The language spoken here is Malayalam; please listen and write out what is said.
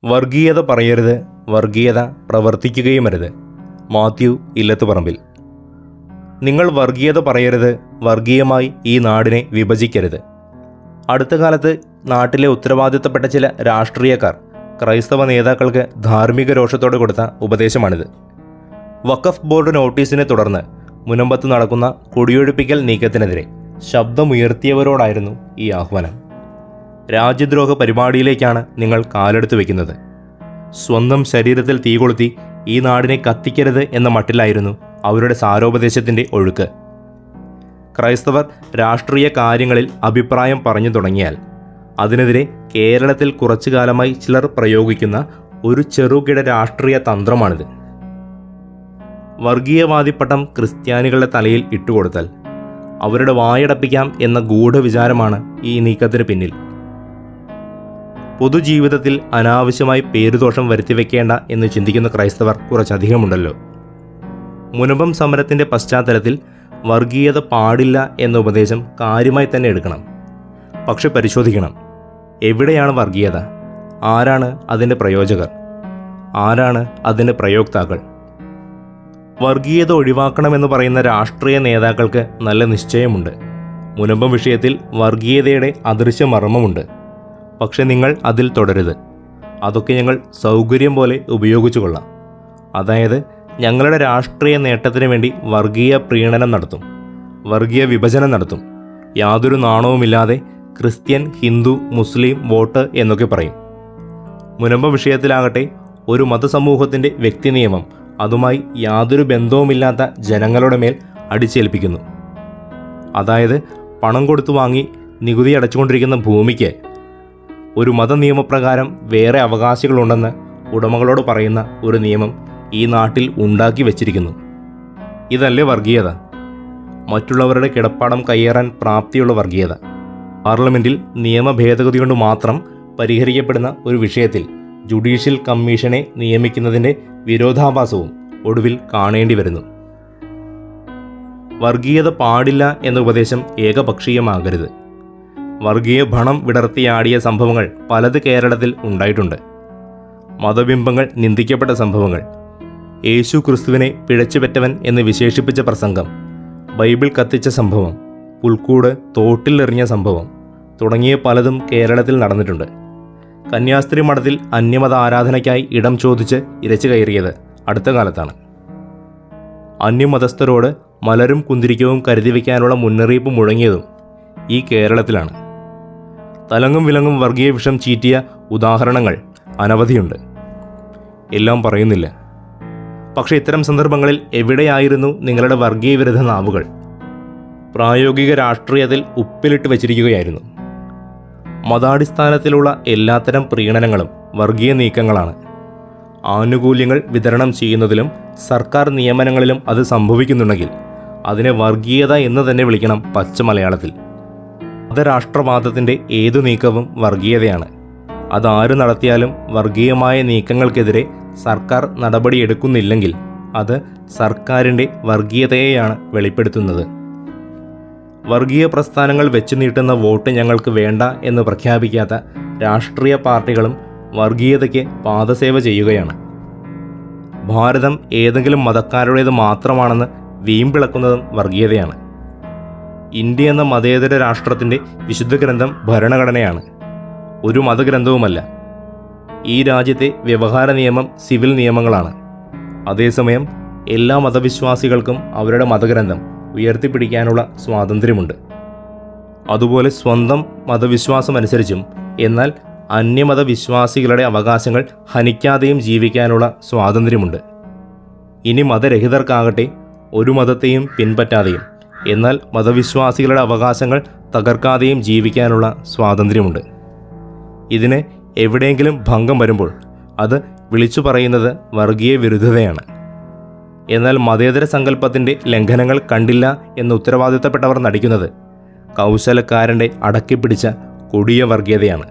വർഗീയത പറയരുത്, വർഗീയത പ്രവർത്തിക്കുകയുമരുത്. മാത്യു ഇല്ലത്തുപറമ്പിൽ. നിങ്ങൾ വർഗീയത പറയരുത്, വർഗീയമായി ഈ നാടിനെ വിഭജിക്കരുത്. അടുത്ത കാലത്ത് നാട്ടിലെ ഉത്തരവാദിത്തപ്പെട്ട ചില രാഷ്ട്രീയക്കാർ ക്രൈസ്തവ നേതാക്കൾക്ക് ധാർമ്മിക രോഷത്തോടെ കൊടുത്ത ഉപദേശമാണിത്. വഖഫ് ബോർഡ് നോട്ടീസിനെ തുടർന്ന് മുനമ്പത്ത് നടക്കുന്ന കുടിയൊഴിപ്പിക്കൽ നീക്കത്തിനെതിരെ ശബ്ദമുയർത്തിയവരോടായിരുന്നു ഈ ആഹ്വാനം. രാജ്യദ്രോഹ പരിപാടിയിലേക്കാണ് നിങ്ങൾ കാലെടുത്ത് വയ്ക്കുന്നത്. സ്വന്തം ശരീരത്തിൽ തീ കൊളുത്തി ഈ നാടിനെ കത്തിക്കരുത് എന്ന മട്ടിലായിരുന്നു അവരുടെ സാരോപദേശത്തിൻ്റെ ഒഴുക്ക്. ക്രൈസ്തവർ രാഷ്ട്രീയ കാര്യങ്ങളിൽ അഭിപ്രായം പറഞ്ഞു തുടങ്ങിയാൽ അതിനെതിരെ കേരളത്തിൽ കുറച്ചു കാലമായി ചിലർ പ്രയോഗിക്കുന്ന ഒരു ചെറുകിട രാഷ്ട്രീയ തന്ത്രമാണിത്. വർഗീയവാദിപ്പട്ടം ക്രിസ്ത്യാനികളുടെ തലയിൽ ഇട്ടുകൊടുത്താൽ അവരുടെ വായടപ്പിക്കാം എന്ന ഗൂഢവിചാരമാണ് ഈ നീക്കത്തിന് പിന്നിൽ. പൊതുജീവിതത്തിൽ അനാവശ്യമായി പേരുദോഷം വരുത്തിവെക്കേണ്ട എന്ന് ചിന്തിക്കുന്ന ക്രൈസ്തവർ കുറച്ചധികമുണ്ടല്ലോ. മുനമ്പം സമരത്തിൻ്റെ പശ്ചാത്തലത്തിൽ വർഗീയത പാടില്ല എന്ന ഉപദേശം കാര്യമായി തന്നെ എടുക്കണം. പക്ഷെ പരിശോധിക്കണം, എവിടെയാണ് വർഗീയത? ആരാണ് അതിൻ്റെ പ്രയോജകർ? ആരാണ് അതിൻ്റെ പ്രയോക്താക്കൾ? വർഗീയത ഒഴിവാക്കണമെന്ന് പറയുന്ന രാഷ്ട്രീയ നേതാക്കൾക്ക് നല്ല നിശ്ചയമുണ്ട്. മുനമ്പം വിഷയത്തിൽ വർഗീയതയുടെ അദൃശ്യ മർമ്മമുണ്ട്. പക്ഷെ നിങ്ങൾ അതിൽ തുടരുത്. അതൊക്കെ ഞങ്ങൾ സൗകര്യം പോലെ ഉപയോഗിച്ചു കൊള്ളാം. അതായത് ഞങ്ങളുടെ രാഷ്ട്രീയ നേട്ടത്തിന് വേണ്ടി വർഗീയ പ്രീണനം നടത്തും, വർഗീയ വിഭജനം നടത്തും. യാതൊരു നാണവുമില്ലാതെ ക്രിസ്ത്യൻ, ഹിന്ദു, മുസ്ലിം വോട്ട് എന്നൊക്കെ പറയും. മുനമ്പം വിഷയത്തിലാകട്ടെ ഒരു മതസമൂഹത്തിൻ്റെ വ്യക്തി നിയമം അതുമായി യാതൊരു ബന്ധവുമില്ലാത്ത ജനങ്ങളുടെ മേൽ അടിച്ചേൽപ്പിക്കുന്നു. അതായത് പണം കൊടുത്തു വാങ്ങി നികുതി അടച്ചുകൊണ്ടിരിക്കുന്ന ഭൂമിക്ക് ഒരു മതനിയമപ്രകാരം വേറെ അവകാശികളുണ്ടെന്ന് ഉടമകളോട് പറയുന്ന ഒരു നിയമം ഈ നാട്ടിൽ ഉണ്ടാക്കി വച്ചിരിക്കുന്നു. ഇതല്ലേ വർഗീയത? മറ്റുള്ളവരുടെ കിടപ്പാടം കയ്യേറാൻ പ്രാപ്തിയുള്ള വർഗീയത. പാർലമെൻറ്റിൽ നിയമ ഭേദഗതി കൊണ്ട് മാത്രം പരിഹരിക്കപ്പെടുന്ന ഒരു വിഷയത്തിൽ ജുഡീഷ്യൽ കമ്മീഷനെ നിയമിക്കുന്നതിൻ്റെ വിരോധാഭാസവും ഒടുവിൽ കാണേണ്ടി വരുന്നു. വർഗീയത പാടില്ല എന്ന ഉപദേശം ഏകപക്ഷീയമാകരുത്. വർഗീയ ഭണം വിടർത്തിയാടിയ സംഭവങ്ങൾ പലത് കേരളത്തിൽ ഉണ്ടായിട്ടുണ്ട്. മതബിംബങ്ങൾ നിന്ദിക്കപ്പെട്ട സംഭവങ്ങൾ, യേശു ക്രിസ്തുവിനെ പിഴച്ചുപറ്റവൻ എന്ന് വിശേഷിപ്പിച്ച പ്രസംഗം, ബൈബിൾ കത്തിച്ച സംഭവം, പുൽക്കൂട് തോട്ടിലെറിഞ്ഞ സംഭവം തുടങ്ങിയ പലതും കേരളത്തിൽ നടന്നിട്ടുണ്ട്. കന്യാസ്ത്രീ മഠത്തിൽ അന്യമത ആരാധനയ്ക്കായി ഇടം ചോദിച്ച് ഇരച്ചു കയറിയത് അടുത്ത കാലത്താണ്. അന്യമതസ്ഥരോട് മലരും കുന്തിരിക്കവും കരുതി വയ്ക്കാനുള്ള മുന്നറിയിപ്പ് മുഴങ്ങിയതും ഈ കേരളത്തിലാണ്. തലങ്ങും വിലങ്ങും വർഗീയ വിഷം ചീറ്റിയ ഉദാഹരണങ്ങൾ അനവധിയുണ്ട്. എല്ലാം പറയുന്നില്ല. പക്ഷേ ഇത്തരം സന്ദർഭങ്ങളിൽ എവിടെയായിരുന്നു നിങ്ങളുടെ വർഗീയ വിരുദ്ധ നാവുകൾ? പ്രായോഗിക രാഷ്ട്രീയത്തിൽ ഉപ്പിലിട്ട് വച്ചിരിക്കുകയായിരുന്നു. മതാടിസ്ഥാനത്തിലുള്ള എല്ലാത്തരം പ്രീണനങ്ങളും വർഗീയ നീക്കങ്ങളാണ്. ആനുകൂല്യങ്ങൾ വിതരണം ചെയ്യുന്നതിലും സർക്കാർ നിയമനങ്ങളിലും അത് സംഭവിക്കുന്നുണ്ടെങ്കിൽ അതിനെ വർഗീയത എന്ന് തന്നെ വിളിക്കണം പച്ച മലയാളത്തിൽ. മതരാഷ്ട്രവാദത്തിൻ്റെ ഏതു നീക്കവും വർഗീയതയാണ്. അതാര് നടത്തിയാലും വർഗീയമായ നീക്കങ്ങൾക്കെതിരെ സർക്കാർ നടപടിയെടുക്കുന്നില്ലെങ്കിൽ അത് സർക്കാരിൻ്റെ വർഗീയതയെയാണ് വെളിപ്പെടുത്തുന്നത്. വർഗീയ പ്രസ്ഥാനങ്ങൾ വെച്ചു നീട്ടുന്ന വോട്ട് ഞങ്ങൾക്ക് വേണ്ട എന്ന് പ്രഖ്യാപിക്കാത്ത രാഷ്ട്രീയ പാർട്ടികളും വർഗീയതയ്ക്ക് പാദസേവ ചെയ്യുകയാണ്. ഭാരതം ഏതെങ്കിലും മതക്കാരുടേത് മാത്രമാണെന്ന് വീമ്പിളക്കുന്നതും വർഗീയതയാണ്. ഇന്ത്യ എന്ന മതേതര രാഷ്ട്രത്തിൻ്റെ വിശുദ്ധ ഗ്രന്ഥം ഭരണഘടനയാണ്, ഒരു മതഗ്രന്ഥവുമല്ല. ഈ രാജ്യത്തെ വ്യവഹാര നിയമം സിവിൽ നിയമങ്ങളാണ്. അതേസമയം എല്ലാ മതവിശ്വാസികൾക്കും അവരുടെ മതഗ്രന്ഥം ഉയർത്തിപ്പിടിക്കാനുള്ള സ്വാതന്ത്ര്യമുണ്ട്. അതുപോലെ സ്വന്തം മതവിശ്വാസമനുസരിച്ചും എന്നാൽ അന്യമതവിശ്വാസികളുടെ അവകാശങ്ങൾ ഹനിക്കാതെയും ജീവിക്കാനുള്ള സ്വാതന്ത്ര്യമുണ്ട്. ഇനി മതരഹിതർക്കാകട്ടെ ഒരു മതത്തെയും പിൻപറ്റാതെയും എന്നാൽ മതവിശ്വാസികളുടെ അവകാശങ്ങൾ തകർക്കാതെയും ജീവിക്കാനുള്ള സ്വാതന്ത്ര്യമുണ്ട്. ഇതിന് എവിടെയെങ്കിലും ഭംഗം വരുമ്പോൾ അത് വിളിച്ചു പറയുന്നത് വർഗീയ വിരുദ്ധതയാണ്. എന്നാൽ മതേതര സങ്കല്പത്തിൻ്റെ ലംഘനങ്ങൾ കണ്ടില്ല എന്ന് ഉത്തരവാദിത്തപ്പെട്ടവർ നടിക്കുന്നത് കൗശലക്കാരൻ്റെ അടക്കിപ്പിടിച്ച കൊടിയ വർഗീയതയാണ്.